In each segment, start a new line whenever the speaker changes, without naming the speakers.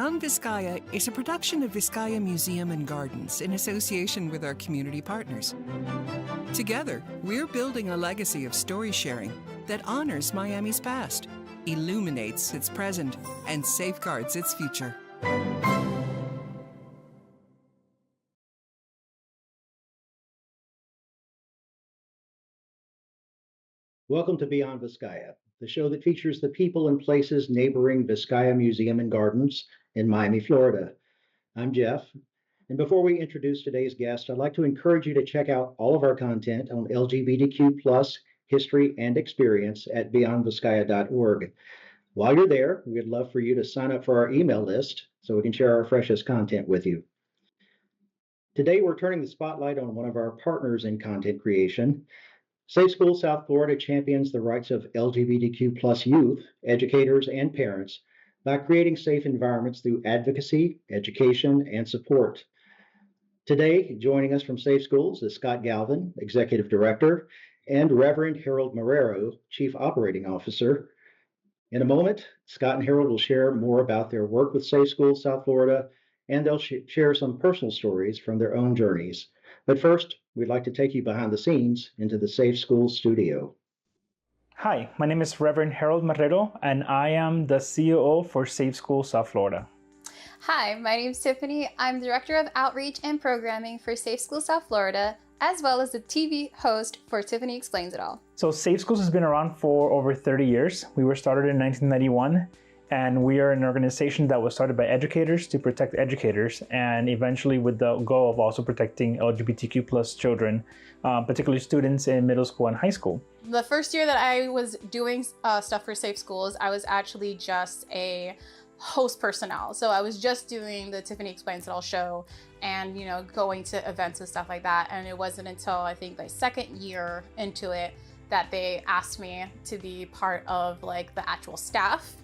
Beyond Vizcaya is a production of Vizcaya Museum and Gardens in association with our community partners. Together, we're building a legacy of story sharing that honors Miami's past, illuminates its present, and safeguards its future.
Welcome to Beyond Vizcaya, the show that features the people and places neighboring Vizcaya Museum and Gardens in Miami, Florida. I'm Jeff, and before we introduce today's guest, I'd like to encourage you to check out all of our content on LGBTQ plus history and experience at beyondvizcaya.org. While you're there, we'd love for you to sign up for our email list so we can share our freshest content with you. Today, we're turning the spotlight on one of our partners in content creation. Safe Schools South Florida champions the rights of LGBTQ plus youth, educators, and parents by creating safe environments through advocacy, education, and support. Today, joining us from Safe Schools is Scott Galvin, Executive Director, and Reverend Harold Marrero, Chief Operating Officer. In a moment, Scott and Harold will share more about their work with Safe Schools South Florida, and they'll share some personal stories from their own journeys. But first, we'd like to take you behind the scenes into the Safe Schools studio.
Hi, my name is Reverend Harold Marrero, and I am the COO for Safe Schools South Florida.
Hi, my name is Tiffany. I'm Director of Outreach and Programming for Safe Schools South Florida, as well as the TV host for Tiffany Explains It All.
So Safe Schools has been around for over 30 years. We were started in 1991. And we are an organization that was started by educators to protect educators, and eventually with the goal of also protecting LGBTQ plus children, particularly students in middle school and high school.
The first year that I was doing stuff for Safe Schools, I was actually just a host personnel. So I was just doing the Tiffany Explains It All show and, going to events and stuff like that. And it wasn't until I think my second year into it that they asked me to be part of the actual staff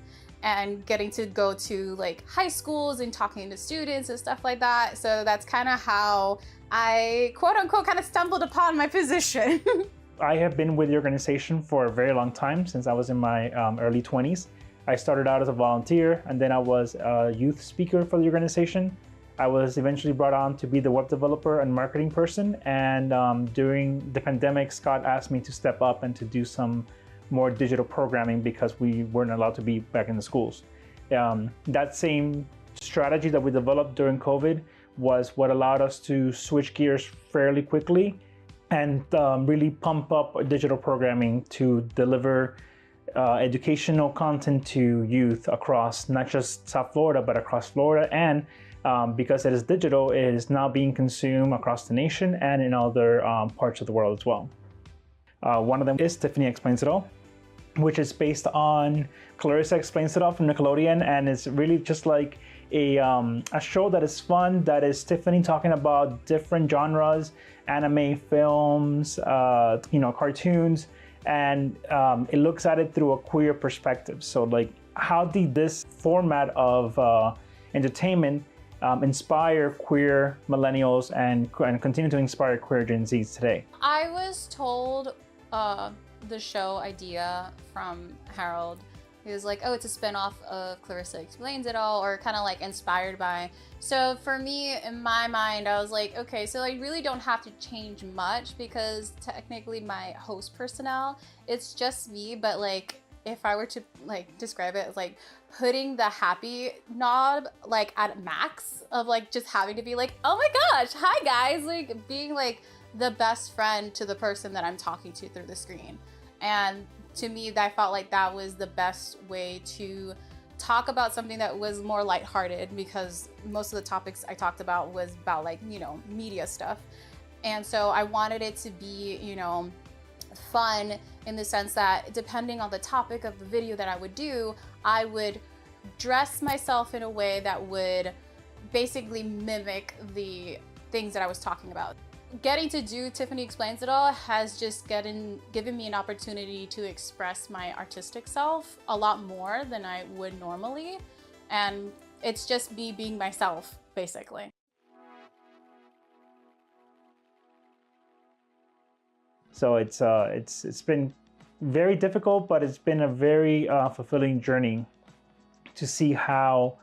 and getting to go to high schools and talking to students and stuff like that. So that's kind of how I quote unquote kind of stumbled upon my position.
I have been with the organization for a very long time, since I was in my early 20s. I started out as a volunteer, and then I was a youth speaker for the organization. I was eventually brought on to be the web developer and marketing person. And during the pandemic, Scott asked me to step up and to do some more digital programming because we weren't allowed to be back in the schools. That same strategy that we developed during COVID was what allowed us to switch gears fairly quickly and really pump up digital programming to deliver educational content to youth across not just South Florida, but across Florida. And because it is digital, it is now being consumed across the nation and in other parts of the world as well. One of them is Tiffany Explains It All, which is based on Clarissa Explains It All from Nickelodeon, and it's really just like a show that is fun, that is Tiffany talking about different genres, anime, films, cartoons, and it looks at it through a queer perspective. So how did this format of entertainment inspire queer millennials and continue to inspire queer Gen Zs today?
I was told the show idea from Harold. He was like, oh, it's a spinoff of Clarissa Explains It All, or kind of inspired by. So for me, in my mind, I was like, okay, so I really don't have to change much because technically my host personnel, it's just me. But if I were to describe it as putting the happy knob at max of just having to be oh my gosh, hi guys, being the best friend to the person that I'm talking to through the screen. And to me, I felt like that was the best way to talk about something that was more lighthearted, because most of the topics I talked about was about media stuff. And so I wanted it to be, fun in the sense that depending on the topic of the video that I would do, I would dress myself in a way that would basically mimic the things that I was talking about. Getting to do Tiffany Explains It All has just given me an opportunity to express my artistic self a lot more than I would normally. And it's just me being myself, basically.
So it's been very difficult, but it's been a very fulfilling journey to see how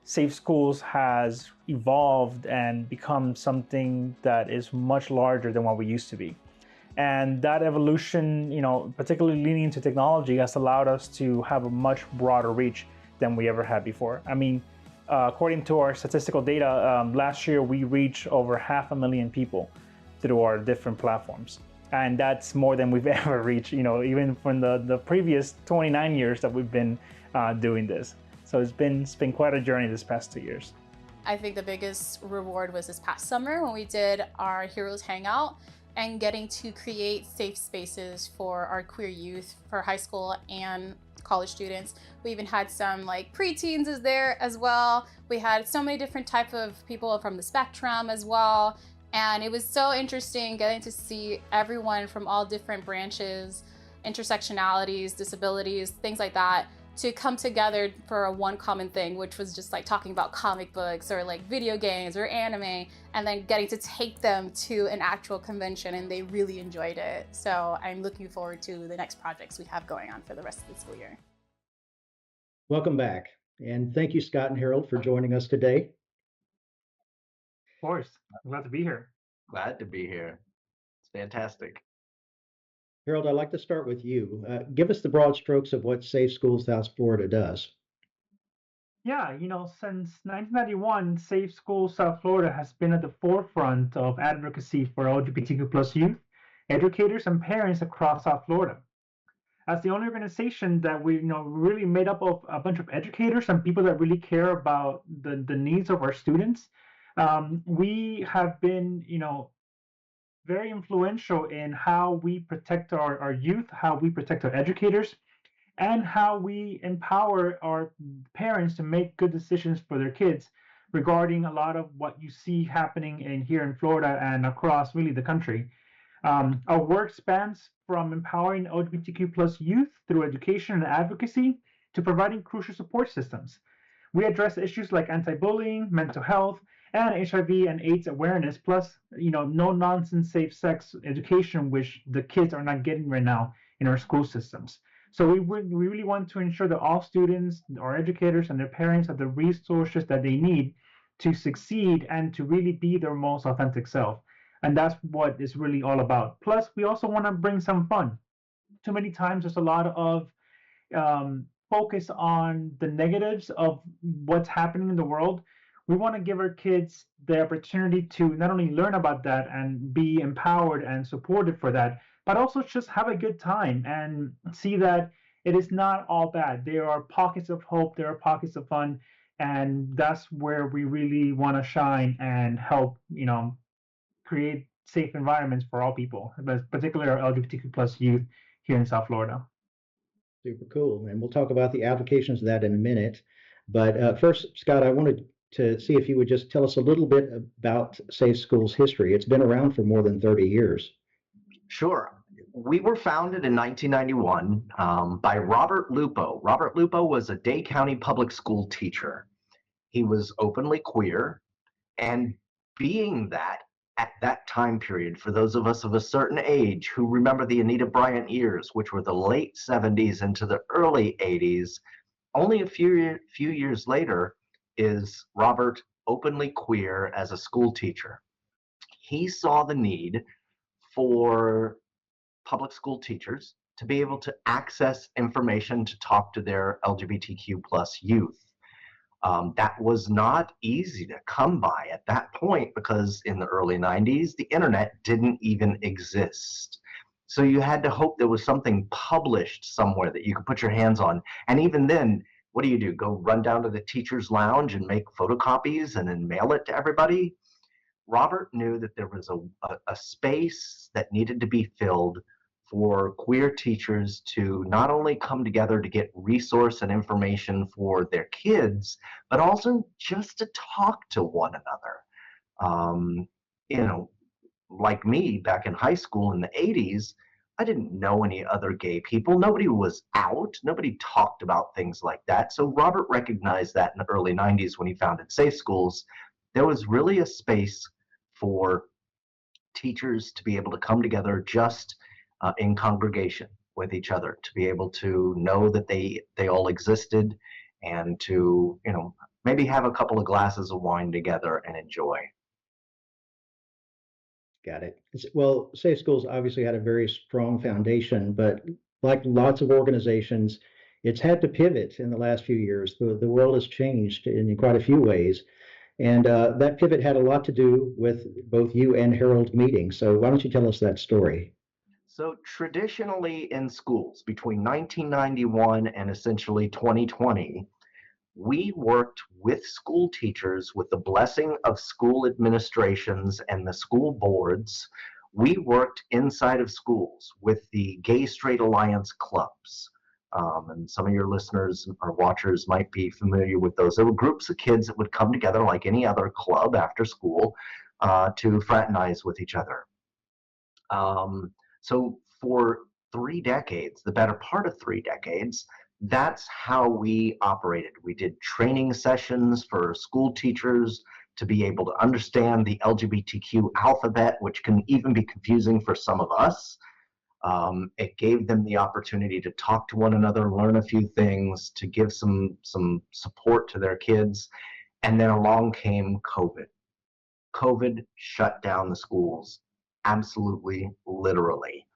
Safe Schools has evolved and become something that is much larger than what we used to be. And that evolution, particularly leaning into technology, has allowed us to have a much broader reach than we ever had before. I mean, according to our statistical data, last year we reached over 500,000 people through our different platforms. And that's more than we've ever reached, even from the previous 29 years that we've been doing this. So it's been quite a journey this past 2 years.
I think the biggest reward was this past summer when we did our Heroes Hangout and getting to create safe spaces for our queer youth, for high school and college students. We even had some preteens is there as well. We had so many different types of people from the spectrum as well. And it was so interesting getting to see everyone from all different branches, intersectionalities, disabilities, things like that, to come together for one common thing, which was just talking about comic books or video games or anime, and then getting to take them to an actual convention, and they really enjoyed it. So I'm looking forward to the next projects we have going on for the rest of the school year.
Welcome back. And thank you, Scott and Harold, for joining us today.
Of course, I'm glad to be here.
Glad to be here. It's fantastic.
Harold, I'd like to start with you. Give us the broad strokes of what Safe Schools South Florida does.
Yeah, since 1991, Safe Schools South Florida has been at the forefront of advocacy for LGBTQ plus youth, educators, and parents across South Florida. As the only organization that we really made up of a bunch of educators and people that really care about the needs of our students, we have been, very influential in how we protect our youth, how we protect our educators, and how we empower our parents to make good decisions for their kids regarding a lot of what you see happening here in Florida and across really the country. Our work spans from empowering LGBTQ plus youth through education and advocacy to providing crucial support systems. We address issues like anti-bullying, mental health, and HIV and AIDS awareness, plus no-nonsense safe sex education, which the kids are not getting right now in our school systems. So we really want to ensure that all students, our educators, and their parents have the resources that they need to succeed and to really be their most authentic self. And that's what it's really all about. Plus, we also want to bring some fun. Too many times there's a lot of focus on the negatives of what's happening in the world. We want to give our kids the opportunity to not only learn about that and be empowered and supported for that, but also just have a good time and see that it is not all bad. There are pockets of hope, there are pockets of fun, and that's where we really want to shine and help, create safe environments for all people, but particularly our LGBTQ plus youth here in South Florida.
Super cool. And we'll talk about the applications of that in a minute. But first, Scott, I wanted to see if you would just tell us a little bit about Safe Schools history. It's been around for more than 30 years.
Sure. We were founded in 1991 by Robert Lupo. Robert Lupo was a Dade County public school teacher. He was openly queer, and being that at that time period, for those of us of a certain age who remember the Anita Bryant years, which were the late 70s into the early 80s, only a few years later is Robert openly queer as a school teacher. He saw the need for public school teachers to be able to access information to talk to their LGBTQ plus youth. That was not easy to come by at that point because in the early 90s, the internet didn't even exist. So you had to hope there was something published somewhere that you could put your hands on. And even then, what do? Go run down to the teacher's lounge and make photocopies and then mail it to everybody? Robert knew that there was a space that needed to be filled for queer teachers to not only come together to get resource and information for their kids, but also just to talk to one another. Like me back in high school in the 80s, I didn't know any other gay people. Nobody was out. Nobody talked about things like that. So Robert recognized that in the early 90s when he founded Safe Schools. There was really a space for teachers to be able to come together just in congregation with each other, to be able to know that they all existed and to maybe have a couple of glasses of wine together and enjoy.
Got it. Well, Safe Schools obviously had a very strong foundation, but like lots of organizations, it's had to pivot in the last few years. The world has changed in quite a few ways. And that pivot had a lot to do with both you and Harold meeting. So why don't you tell us that story?
So traditionally in schools between 1991 and essentially 2020, we worked with school teachers with the blessing of school administrations and the school boards. We worked inside of schools with the Gay Straight Alliance clubs. And some of your listeners or watchers might be familiar with those. There were groups of kids that would come together like any other club after school to fraternize with each other. So for 3 decades, the better part of 3 decades, that's how we operated. We did training sessions for school teachers to be able to understand the LGBTQ alphabet, which can even be confusing for some of us. It gave them the opportunity to talk to one another, learn a few things, to give some support to their kids. And then along came COVID. COVID shut down the schools, absolutely, literally.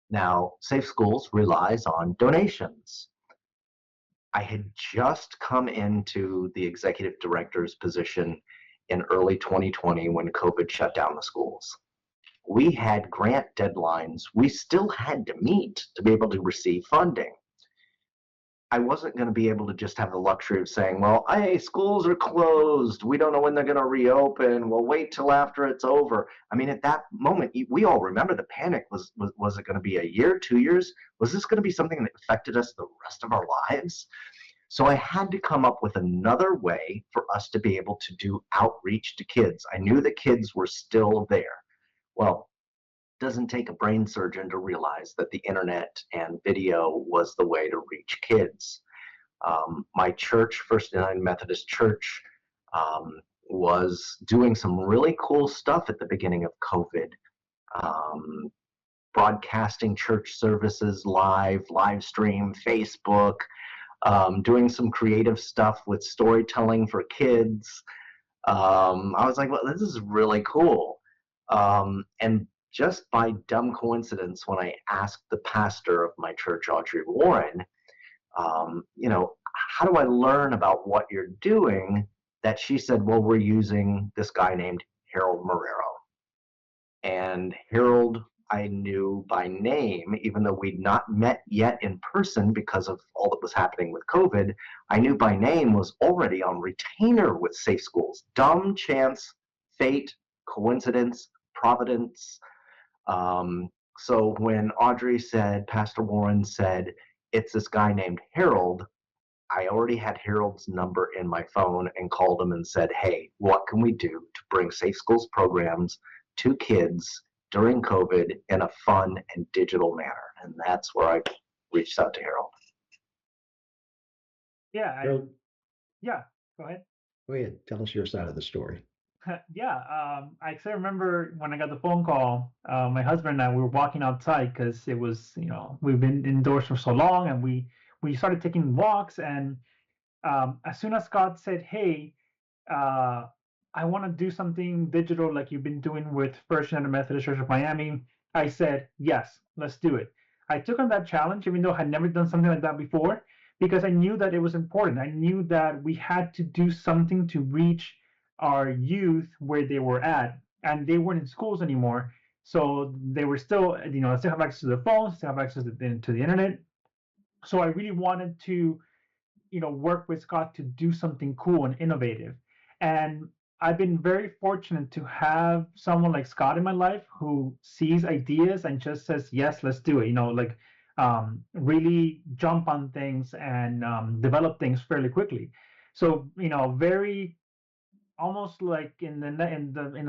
Now, Safe Schools relies on donations. I had just come into the executive director's position in early 2020 when COVID shut down the schools. We had grant deadlines we still had to meet to be able to receive funding. I wasn't going to be able to just have the luxury of saying, well, hey, schools are closed. We don't know when they're going to reopen. We'll wait till after it's over. I mean, at that moment, we all remember the panic. Was it going to be a year, 2 years? Was this going to be something that affected us the rest of our lives? So I had to come up with another way for us to be able to do outreach to kids. I knew the kids were still there. Well, it doesn't take a brain surgeon to realize that the internet and video was the way to reach kids. My church, First United Methodist Church, was doing some really cool stuff at the beginning of COVID. Broadcasting church services live stream, Facebook, doing some creative stuff with storytelling for kids. I was like, well, this is really cool. And just by dumb coincidence, when I asked the pastor of my church, Audrey Warren, how do I learn about what you're doing? That she said, well, we're using this guy named Harold Marrero. And Harold, I knew by name, even though we'd not met yet in person because of all that was happening with COVID, I knew by name was already on retainer with Safe Schools. Dumb chance, fate, coincidence, providence. So when Audrey said, Pastor Warren said, it's this guy named Harold, I already had Harold's number in my phone and called him and said, hey, what can we do to bring Safe Schools programs to kids during COVID in a fun and digital manner? And that's where I reached out to Harold.
Yeah,
Harold,
yeah, go ahead.
go ahead. Tell us your side of the story.
Yeah, I still remember when I got the phone call, my husband and I, we were walking outside because it was, we've been indoors for so long, and we started taking walks. And as soon as Scott said, hey, I want to do something digital like you've been doing with First United Methodist Church of Miami, I said, yes, let's do it. I took on that challenge, even though I had never done something like that before, because I knew that it was important. I knew that we had to do something to reach our youth where they were at, and they weren't in schools anymore. So they were still, still have access to their phones, still have access to the internet. So I really wanted to, work with Scott to do something cool and innovative. And I've been very fortunate to have someone like Scott in my life who sees ideas and just says, yes, let's do it. Really jump on things and develop things fairly quickly. So, very almost like in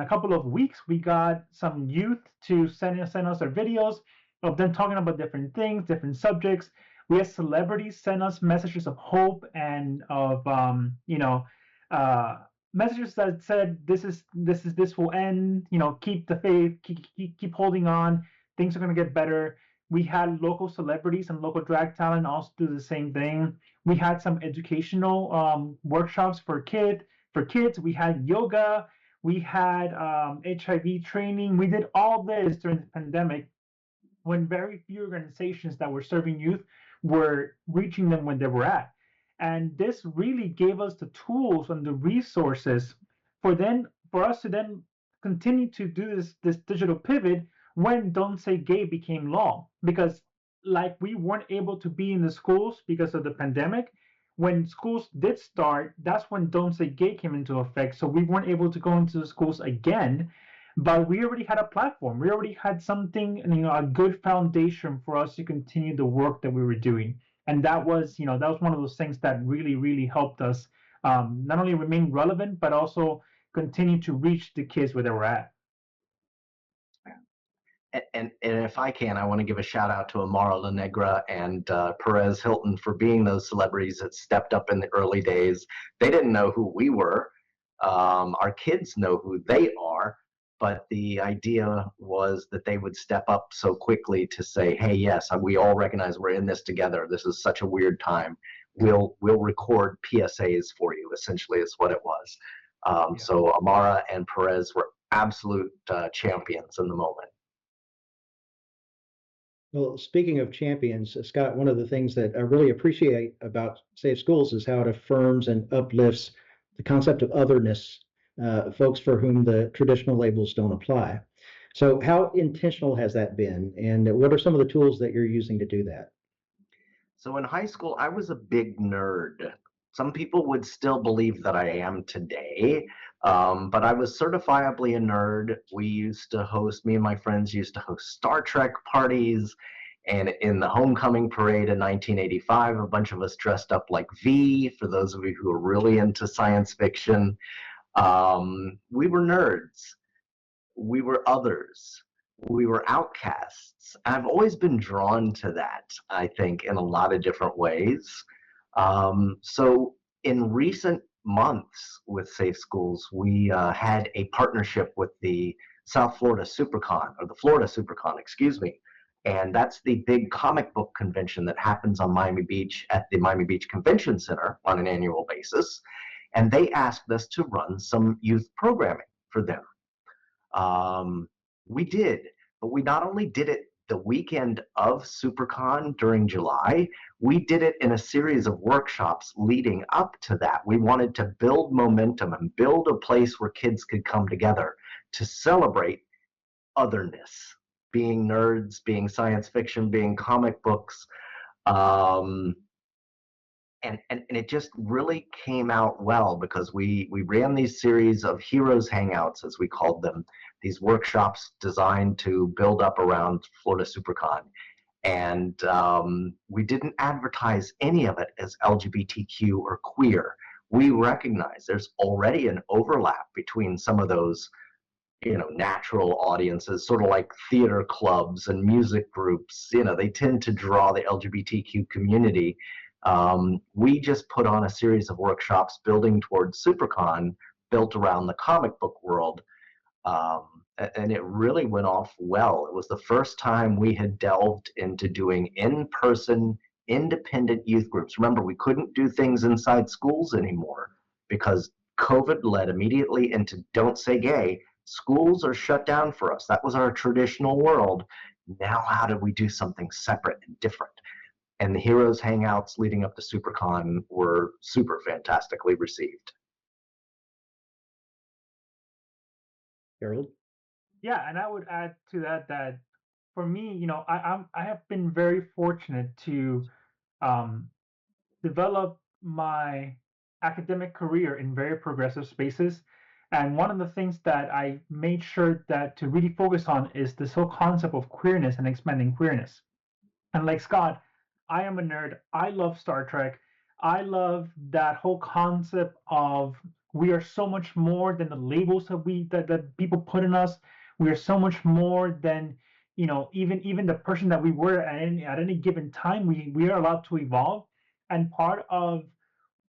a couple of weeks, we got some youth to send us their videos of them talking about different things, different subjects. We had celebrities send us messages of hope and of messages that said this will end. Keep the faith, keep holding on. Things are going to get better. We had local celebrities and local drag talent also do the same thing. We had some educational workshops for kids. We had yoga. We had HIV training. We did all this during the pandemic when very few organizations that were serving youth were reaching them when they were at. And this really gave us the tools and the resources for us to then continue to do this digital pivot when Don't Say Gay became law. Because like we weren't able to be in the schools because of the pandemic, when schools did start, that's when Don't Say Gay came into effect. So we weren't able to go into the schools again, but we already had a platform. We already had something, a good foundation for us to continue the work that we were doing. And that was one of those things that really, really helped us not only remain relevant, but also continue to reach the kids where they were at.
And if I can, I want to give a shout out to Amara La Negra and Perez Hilton for being those celebrities that stepped up in the early days. They didn't know who we were. Our kids know who they are, but the idea was that they would step up so quickly to say, hey, yes, we all recognize we're in this together. This is such a weird time. We'll record PSAs for you, essentially is what it was. So Amara and Perez were absolute champions in the moment.
Well, speaking of champions, Scott, one of the things that I really appreciate about Safe Schools is how it affirms and uplifts the concept of otherness, folks for whom the traditional labels don't apply. So how intentional has that been? And what are some of the tools that you're using to do that?
So in high school, I was a big nerd. Some people would still believe that I am today, but I was certifiably a nerd. Me and my friends used to host Star Trek parties. And in the homecoming parade in 1985, a bunch of us dressed up like V, for those of you who are really into science fiction. We were nerds. We were others. We were outcasts. I've always been drawn to that, I think, in a lot of different ways. So in recent months with Safe Schools, we had a partnership with the South Florida SuperCon, or the Florida SuperCon, excuse me. And that's the big comic book convention that happens on Miami Beach at the Miami Beach Convention Center on an annual basis. And they asked us to run some youth programming for them. We did, but we not only did it the weekend of SuperCon during July, we did it in a series of workshops leading up to that. We wanted to build momentum and build a place where kids could come together to celebrate otherness, being nerds, being science fiction, being comic books. And it just really came out well because we ran these series of heroes hangouts, as we called them, these workshops designed to build up around Florida SuperCon. And we didn't advertise any of it as LGBTQ or queer. We recognize there's already an overlap between some of those natural audiences, sort of like theater clubs and music groups. They tend to draw the LGBTQ community. We just put on a series of workshops building towards SuperCon, built around the comic book world. And it really went off well. It was the first time we had delved into doing in-person, independent youth groups. Remember, we couldn't do things inside schools anymore because COVID led immediately into Don't Say Gay. Schools are shut down for us. That was our traditional world. Now, how do we do something separate and different? And the Heroes Hangouts leading up to SuperCon were super fantastically received.
Harold?
Yeah, and I would add to that for me, I have been very fortunate to develop my academic career in very progressive spaces. And one of the things that I made sure that to really focus on is this whole concept of queerness and expanding queerness. And like Scott, I am a nerd. I love Star Trek. I love that whole concept of we are so much more than the labels that people put in us. We are so much more than even the person that we were at any given time. We are allowed to evolve. And part of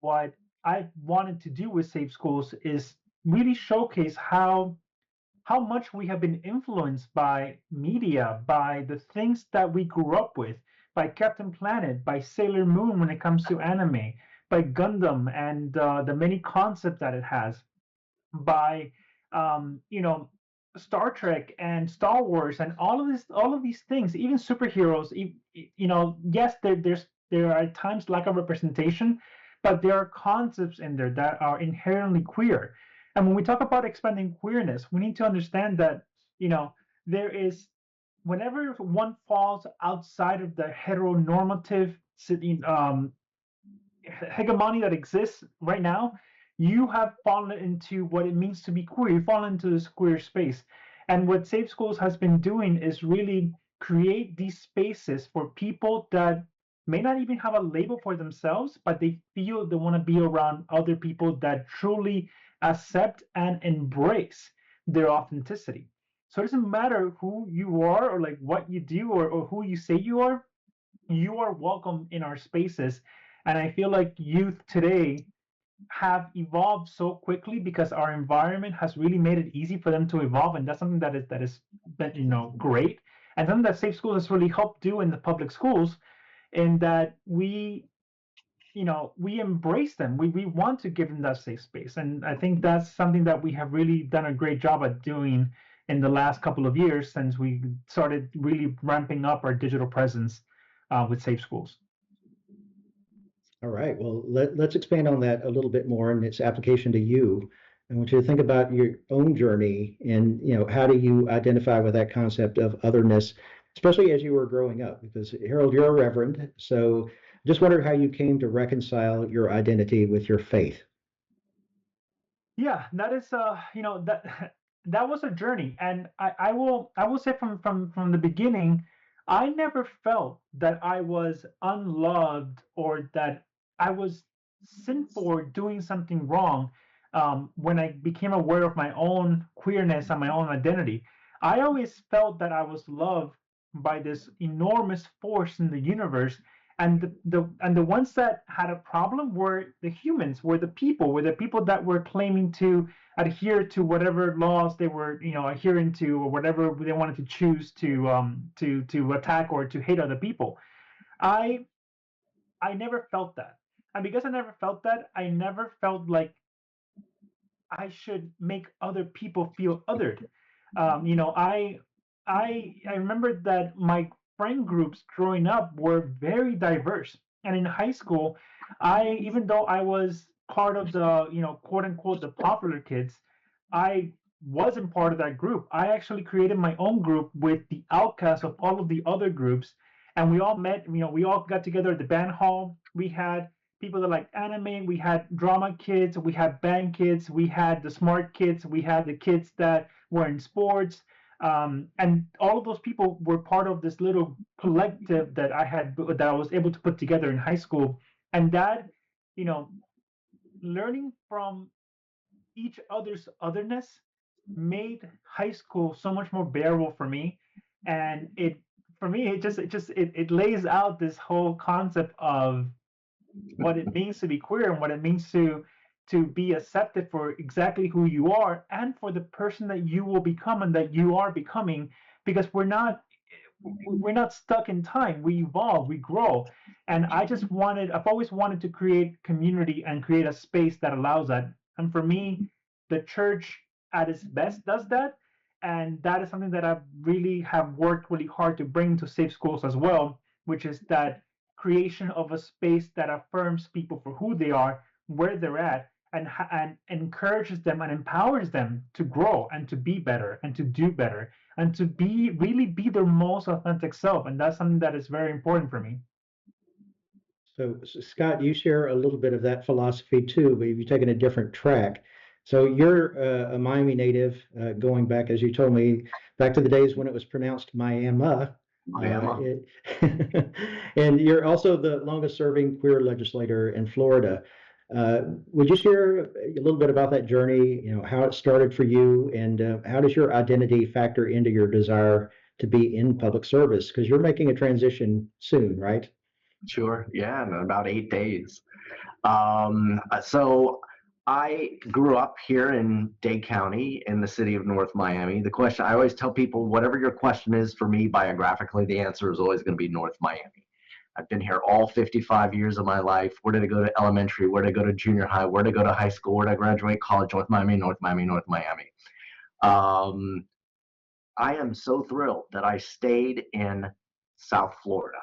what I wanted to do with Safe Schools is really showcase how much we have been influenced by media, by the things that we grew up with, by Captain Planet, by Sailor Moon when it comes to anime, by Gundam and the many concepts that it has, by you know, Star Trek and Star Wars and all of these things, even superheroes. You know, yes, there are at times lack of representation, but there are concepts in there that are inherently queer. And when we talk about expanding queerness, we need to understand that, you know, there is, whenever one falls outside of the heteronormative hegemony that exists right now, you have fallen into what it means to be queer. You've fallen into this queer space. And what Safe Schools has been doing is really create these spaces for people that may not even have a label for themselves, but they feel they want to be around other people that truly accept and embrace their authenticity. So it doesn't matter who you are or like what you do or who you say you are welcome in our spaces. And I feel like youth today have evolved so quickly because our environment has really made it easy for them to evolve, and that's something that is been, you know, great, and something that Safe Schools has really helped do in the public schools, in that we, you know, we embrace them. We want to give them that safe space, and I think that's something that we have really done a great job at doing in the last couple of years since we started really ramping up our digital presence with Safe Schools.
All right. Well, let's expand on that a little bit more and its application to you. I want you to think about your own journey and, you know, how do you identify with that concept of otherness, especially as you were growing up? Because Harold, you're a reverend, so just wondered how you came to reconcile your identity with your faith.
Yeah, that is you know, that was a journey, and I will say from the beginning, I never felt that I was unloved or that I was sinful or doing something wrong. When I became aware of my own queerness and my own identity, I always felt that I was loved by this enormous force in the universe, and the ones that had a problem were the humans, were the people that were claiming to adhere to whatever laws they were, you know, adhering to, or whatever they wanted to choose to attack or to hate other people. I i never felt that, and because I never felt that, I never felt like I should make other people feel othered. You know, I remember that my friend groups growing up were very diverse, and in high school, I, even though I was part of the, you know, quote unquote the popular kids, I wasn't part of that group. I actually created my own group with the outcasts of all of the other groups, and we all met. You know, we all got together at the band hall. We had people that like anime, we had drama kids, we had band kids, we had the smart kids, we had the kids that were in sports, and all of those people were part of this little collective that I was able to put together in high school, and that, you know, learning from each other's otherness made high school so much more bearable for me, and it for me it lays out this whole concept of what it means to be queer and what it means to be accepted for exactly who you are and for the person that you will become and that you are becoming, because we're not stuck in time. We evolve, we grow. And I've always wanted to create community and create a space that allows that. And for me, the church at its best does that. And that is something that I really have worked really hard to bring to Safe Schools as well, which is that creation of a space that affirms people for who they are, where they're at, and encourages them and empowers them to grow and to be better and to do better and to be their most authentic self. And that's something that is very important for me.
So, Scott, you share a little bit of that philosophy too, but you've taken a different track. So you're a Miami native, going back, as you told me, back to the days when it was pronounced Miami.
Miami.
And you're also the longest serving queer legislator in Florida. Would you share a little bit about that journey, you know, how it started for you, and how does your identity factor into your desire to be in public service? Because you're making a transition soon, right?
Sure. Yeah, in about 8 days. So I grew up here in Dade County in the city of North Miami. The question I always tell people, whatever your question is for me biographically, the answer is always going to be North Miami. I've been here all 55 years of my life. Where did I go to elementary? Where did I go to junior high? Where did I go to high school? Where did I graduate college? North Miami, North Miami, North Miami. I am so thrilled that I stayed in South Florida.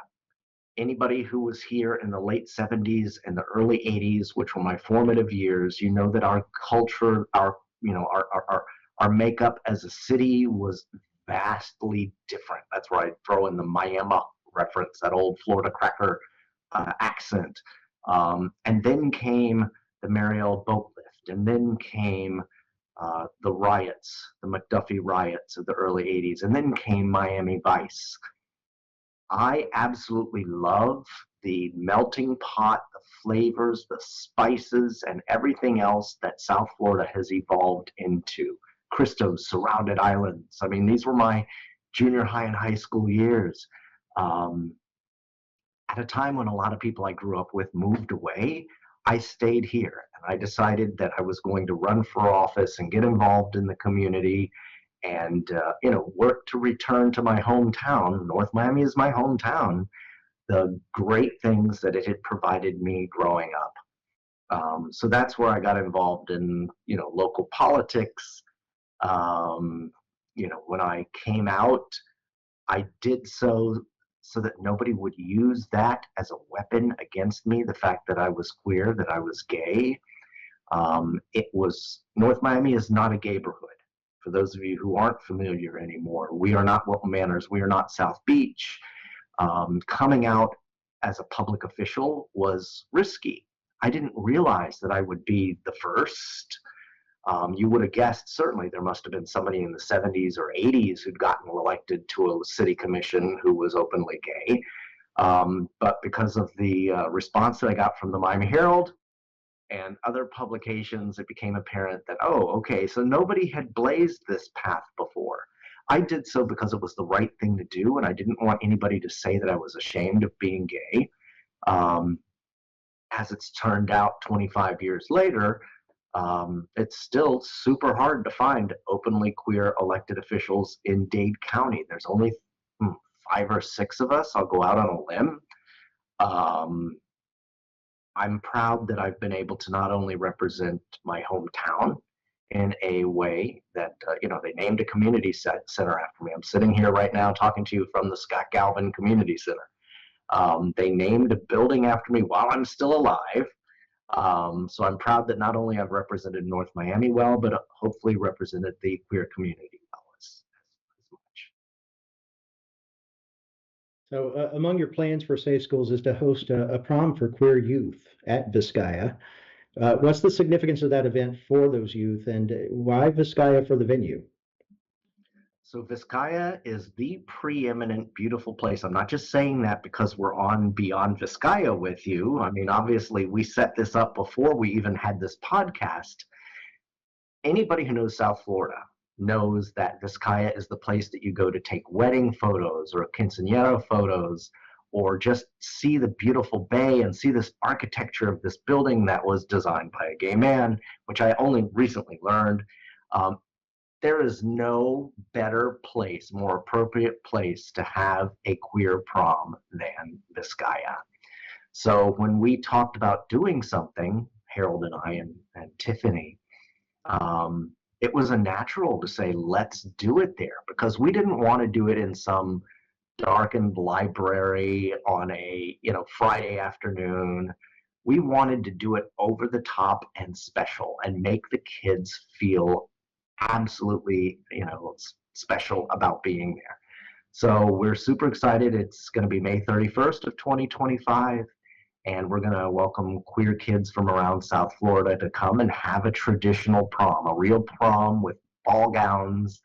Anybody who was here in the late 70s and the early 80s, which were my formative years, you know that our culture, our makeup as a city was vastly different. That's where I throw in the Miami reference, that old Florida cracker accent. And then came the Mariel boat lift, and then came the riots, the McDuffie riots of the early 80s, and then came Miami Vice. I absolutely love the melting pot, the flavors, the spices, and everything else that South Florida has evolved into. Christo's, Surrounded Islands. I mean, these were my junior high and high school years. At a time when a lot of people I grew up with moved away, I stayed here, and I decided that I was going to run for office and get involved in the community and work to return to my hometown. North Miami is my hometown. The great things that it had provided me growing up. So that's where I got involved in local politics. When I came out, I did so that nobody would use that as a weapon against me. The fact that I was queer, that I was gay. North Miami is not a gayborhood. For those of you who aren't familiar anymore, we are not Wilton Manors. We are not South Beach. Coming out as a public official was risky. I didn't realize that I would be the first. You would have guessed, certainly there must have been somebody in the 70s or 80s who'd gotten elected to a city commission who was openly gay. But because of the response that I got from the Miami Herald and other publications, it became apparent that, okay, so nobody had blazed this path before. I did so because it was the right thing to do, and I didn't want anybody to say that I was ashamed of being gay. As it's turned out 25 years later, it's still super hard to find openly queer elected officials in Dade County. There's only 5 or 6 of us. I'll go out on a limb. I'm proud that I've been able to not only represent my hometown in a way that, they named a community center after me. I'm sitting here right now talking to you from the Scott Galvin Community Center. They named a building after me while I'm still alive. So I'm proud that not only I've represented North Miami well, but hopefully represented the queer community well as much.
So among your plans for Safe Schools is to host a prom for queer youth at Vizcaya. What's the significance of that event for those youth, and why Vizcaya for the venue?
So Vizcaya is the preeminent beautiful place. I'm not just saying that because we're on Beyond Vizcaya with you. I mean, obviously, we set this up before we even had this podcast. Anybody who knows South Florida knows that Vizcaya is the place that you go to take wedding photos or quinceañera photos, or just see the beautiful bay and see this architecture of this building that was designed by a gay man, which I only recently learned. There is no better place, more appropriate place to have a queer prom than Vizcaya. So when we talked about doing something, Harold and I and Tiffany, it was a natural to say, let's do it there, because we didn't want to do it in some darkened library on a Friday afternoon. We wanted to do it over the top and special and make the kids feel absolutely special about being there. So we're super excited. It's going to be May 31st of 2025, and we're going to welcome queer kids from around South Florida to come and have a traditional prom, a real prom with ball gowns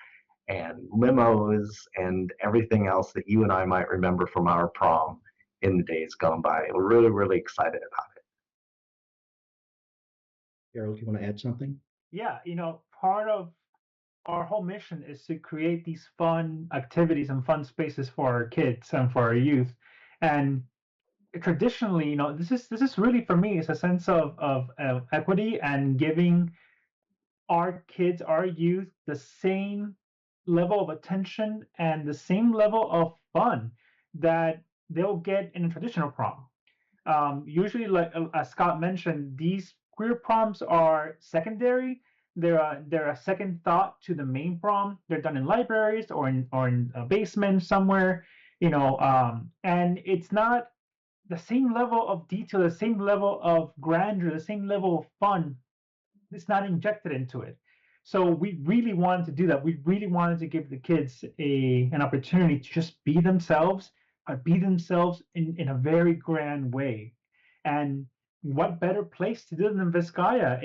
and limos and everything else that you and I might remember from our prom in the days gone by. We're really, really excited about it.
Harold, do you want to add something?
Yeah, part of our whole mission is to create these fun activities and fun spaces for our kids and for our youth. And traditionally, this is really, for me, it's a sense of equity and giving our kids, our youth, the same level of attention and the same level of fun that they'll get in a traditional prom. Usually, like as Scott mentioned, these queer proms are secondary. They're a second thought to the main prom. They're done in libraries or in a basement somewhere, and it's not the same level of detail, the same level of grandeur, the same level of fun. It's not injected into it. So we really wanted to do that. We really wanted to give the kids an opportunity to just be themselves, but be themselves in a very grand way. And what better place to do it than Vizcaya,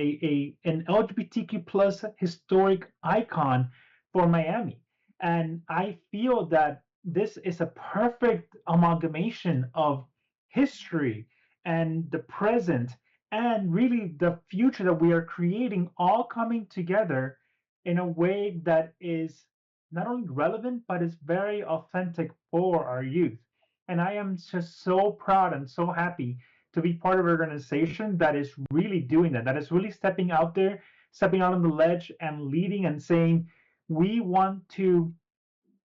an LGBTQ plus historic icon for Miami. And I feel that this is a perfect amalgamation of history and the present and really the future that we are creating all coming together in a way that is not only relevant but is very authentic for our youth. And I am just so proud and so happy to be part of an organization that is really doing that, that is really stepping out there, stepping out on the ledge and leading and saying, we want to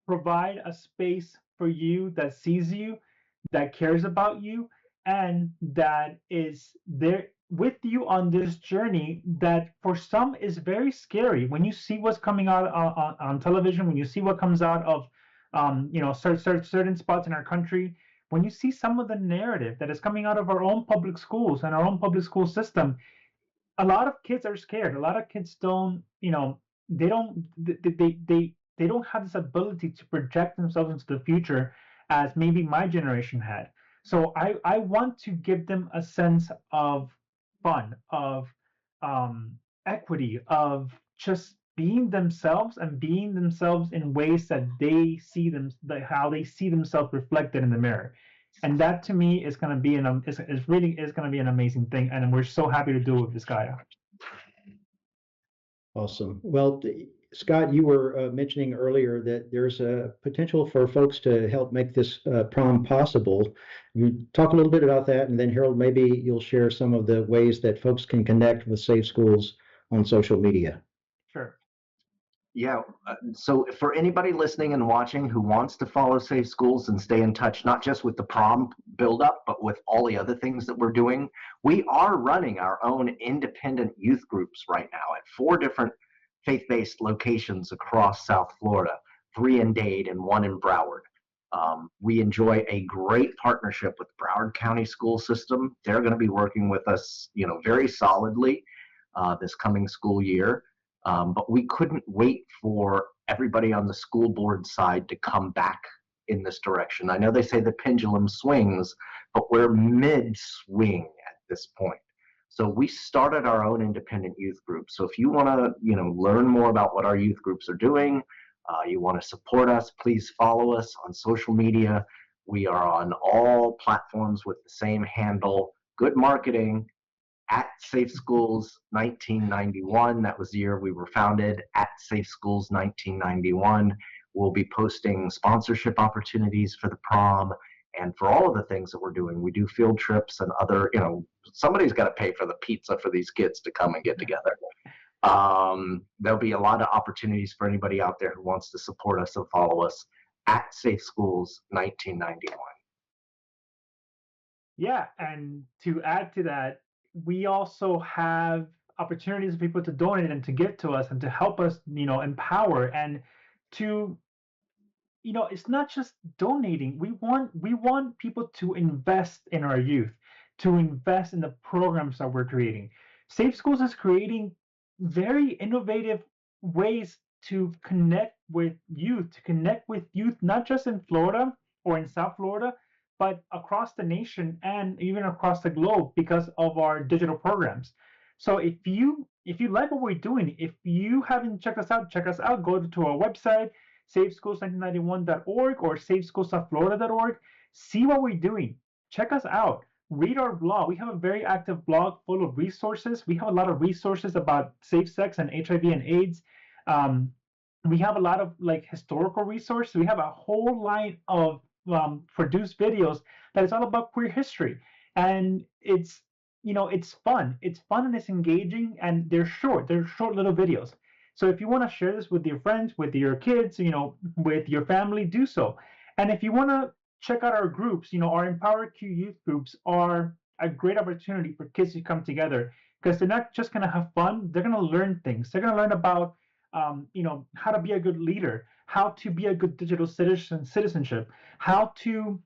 provide a space for you that sees you, that cares about you, and that is there with you on this journey that for some is very scary. When you see what's coming out on television, when you see what comes out of certain spots in our country, when you see some of the narrative that is coming out of our own public schools and our own public school system, a lot of kids are scared. A lot of kids don't, they don't, they don't have this ability to project themselves into the future as maybe my generation had. So I want to give them a sense of fun, of equity, of just being themselves and being themselves in ways that they see them, that how they see themselves reflected in the mirror. And that to me is going to be is really is going to be an amazing thing, and we're so happy to do it with this guy.
Awesome. Well, Scott, you were mentioning earlier that there's a potential for folks to help make this prom possible. You talk a little bit about that, and then Harold, maybe you'll share some of the ways that folks can connect with Safe Schools on social media.
Sure.
Yeah. So for anybody listening and watching who wants to follow Safe Schools and stay in touch, not just with the prom buildup, but with all the other things that we're doing, we are running our own independent youth groups right now at 4 different faith-based locations across South Florida, 3 in Dade and 1 in Broward. We enjoy a great partnership with Broward County School System. They're going to be working with us, very solidly this coming school year. But we couldn't wait for everybody on the school board side to come back in this direction. I know they say the pendulum swings, but we're mid-swing at this point. So we started our own independent youth group. So if you want to, learn more about what our youth groups are doing, you want to support us, please follow us on social media. We are on all platforms with the same handle. Good marketing. At Safe Schools 1991. That was the year we were founded. At Safe Schools 1991. We'll be posting sponsorship opportunities for the prom and for all of the things that we're doing. We do field trips and other, somebody's got to pay for the pizza for these kids to come and get together. There'll be a lot of opportunities for anybody out there who wants to support us and follow us at Safe Schools 1991.
Yeah, and to add to that, we also have opportunities for people to donate and to give to us and to help us, empower and to, it's not just donating. We want people to invest in our youth, to invest in the programs that we're creating. Safe Schools is creating very innovative ways to connect with youth, not just in Florida or in South Florida, but across the nation and even across the globe because of our digital programs. So if you like what we're doing, if you haven't checked us out, check us out. Go to our website, safeschools1991.org or safeschoolsouthflorida.org. See what we're doing. Check us out. Read our blog. We have a very active blog full of resources. We have a lot of resources about safe sex and HIV and AIDS. We have a lot of historical resources. We have a whole line of produced videos that is all about queer history, and it's fun. It's fun and it's engaging, and they're short little videos. So if you want to share this with your friends, with your kids, with your family, do so. And if you want to check out our groups. Our Empower Q youth groups are a great opportunity for kids to come together because they're not just going to have fun. They're going to learn things. They're going to learn about, how to be a good leader, how to be a good digital citizenship, how to,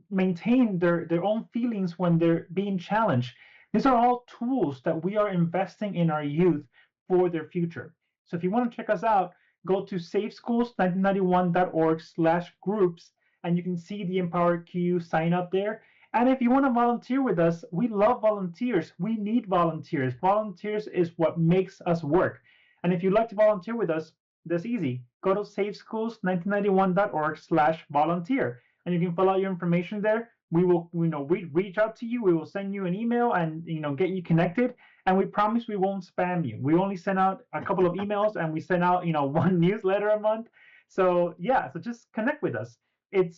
maintain their own feelings when they're being challenged. These are all tools that we are investing in our youth for their future. So if you want to check us out, go to safeschools1991.org/groups, and you can see the Empower Q sign up there. And if you want to volunteer with us, we love volunteers. We need volunteers. Volunteers is what makes us work. And if you'd like to volunteer with us, that's easy. Go to safeschools1991.org/volunteer, and you can fill out your information there. We will, we reach out to you. We will send you an email and get you connected. And we promise we won't spam you. We only send out a couple of emails, and we send out one newsletter a month. So yeah, so just connect with us. It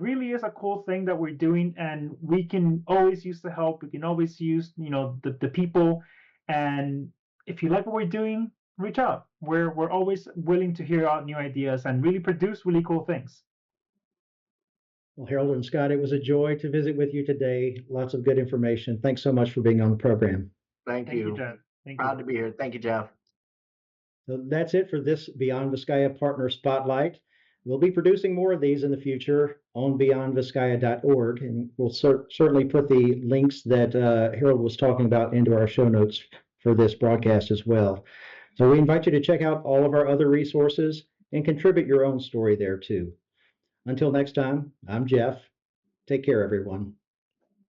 really is a cool thing that we're doing, and we can always use the help. We can always use the people. And if you like what we're doing, reach out. We're always willing to hear out new ideas and really produce really cool things.
Well, Harold and Scott, it was a joy to visit with you today. Lots of good information. Thanks so much for being on the program.
Thank
Thank you,
you.
Jeff. Thank
Proud
you.
to be here. Thank you, Jeff.
So that's it for this Beyond Vizcaya Partner Spotlight. We'll be producing more of these in the future on beyondvizcaya.org, and we'll certainly put the links that Harold was talking about into our show notes for this broadcast as well. So we invite you to check out all of our other resources and contribute your own story there too. Until next time, I'm Jeff. Take care, everyone.